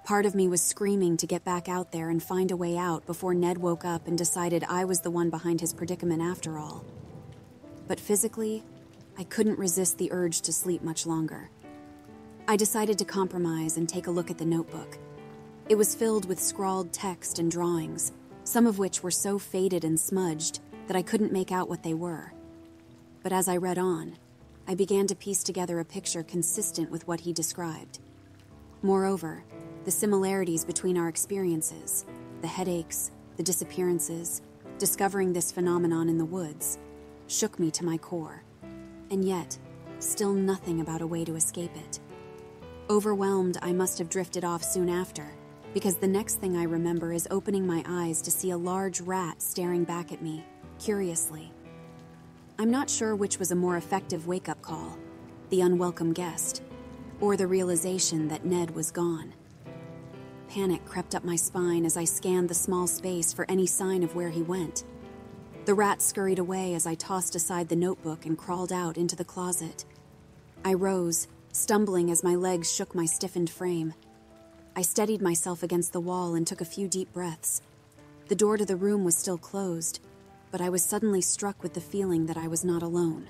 Part of me was screaming to get back out there and find a way out before Ned woke up and decided I was the one behind his predicament after all. But physically, I couldn't resist the urge to sleep much longer. I decided to compromise and take a look at the notebook. It was filled with scrawled text and drawings, some of which were so faded and smudged that I couldn't make out what they were. But as I read on, I began to piece together a picture consistent with what he described. Moreover, the similarities between our experiences, the headaches, the disappearances, discovering this phenomenon in the woods, shook me to my core. And yet, still nothing about a way to escape it. Overwhelmed, I must have drifted off soon after, because the next thing I remember is opening my eyes to see a large rat staring back at me, curiously. I'm not sure which was a more effective wake-up call, the unwelcome guest, or the realization that Ned was gone. Panic crept up my spine as I scanned the small space for any sign of where he went. The rat scurried away as I tossed aside the notebook and crawled out into the closet. I rose, stumbling as my legs shook my stiffened frame. I steadied myself against the wall and took a few deep breaths. The door to the room was still closed, but I was suddenly struck with the feeling that I was not alone.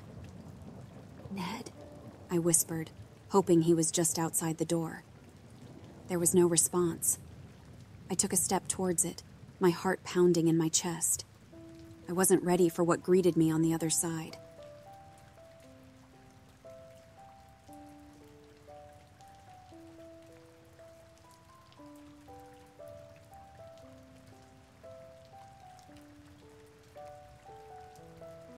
"Ned," I whispered, hoping he was just outside the door. There was no response. I took a step towards it, my heart pounding in my chest. I wasn't ready for what greeted me on the other side.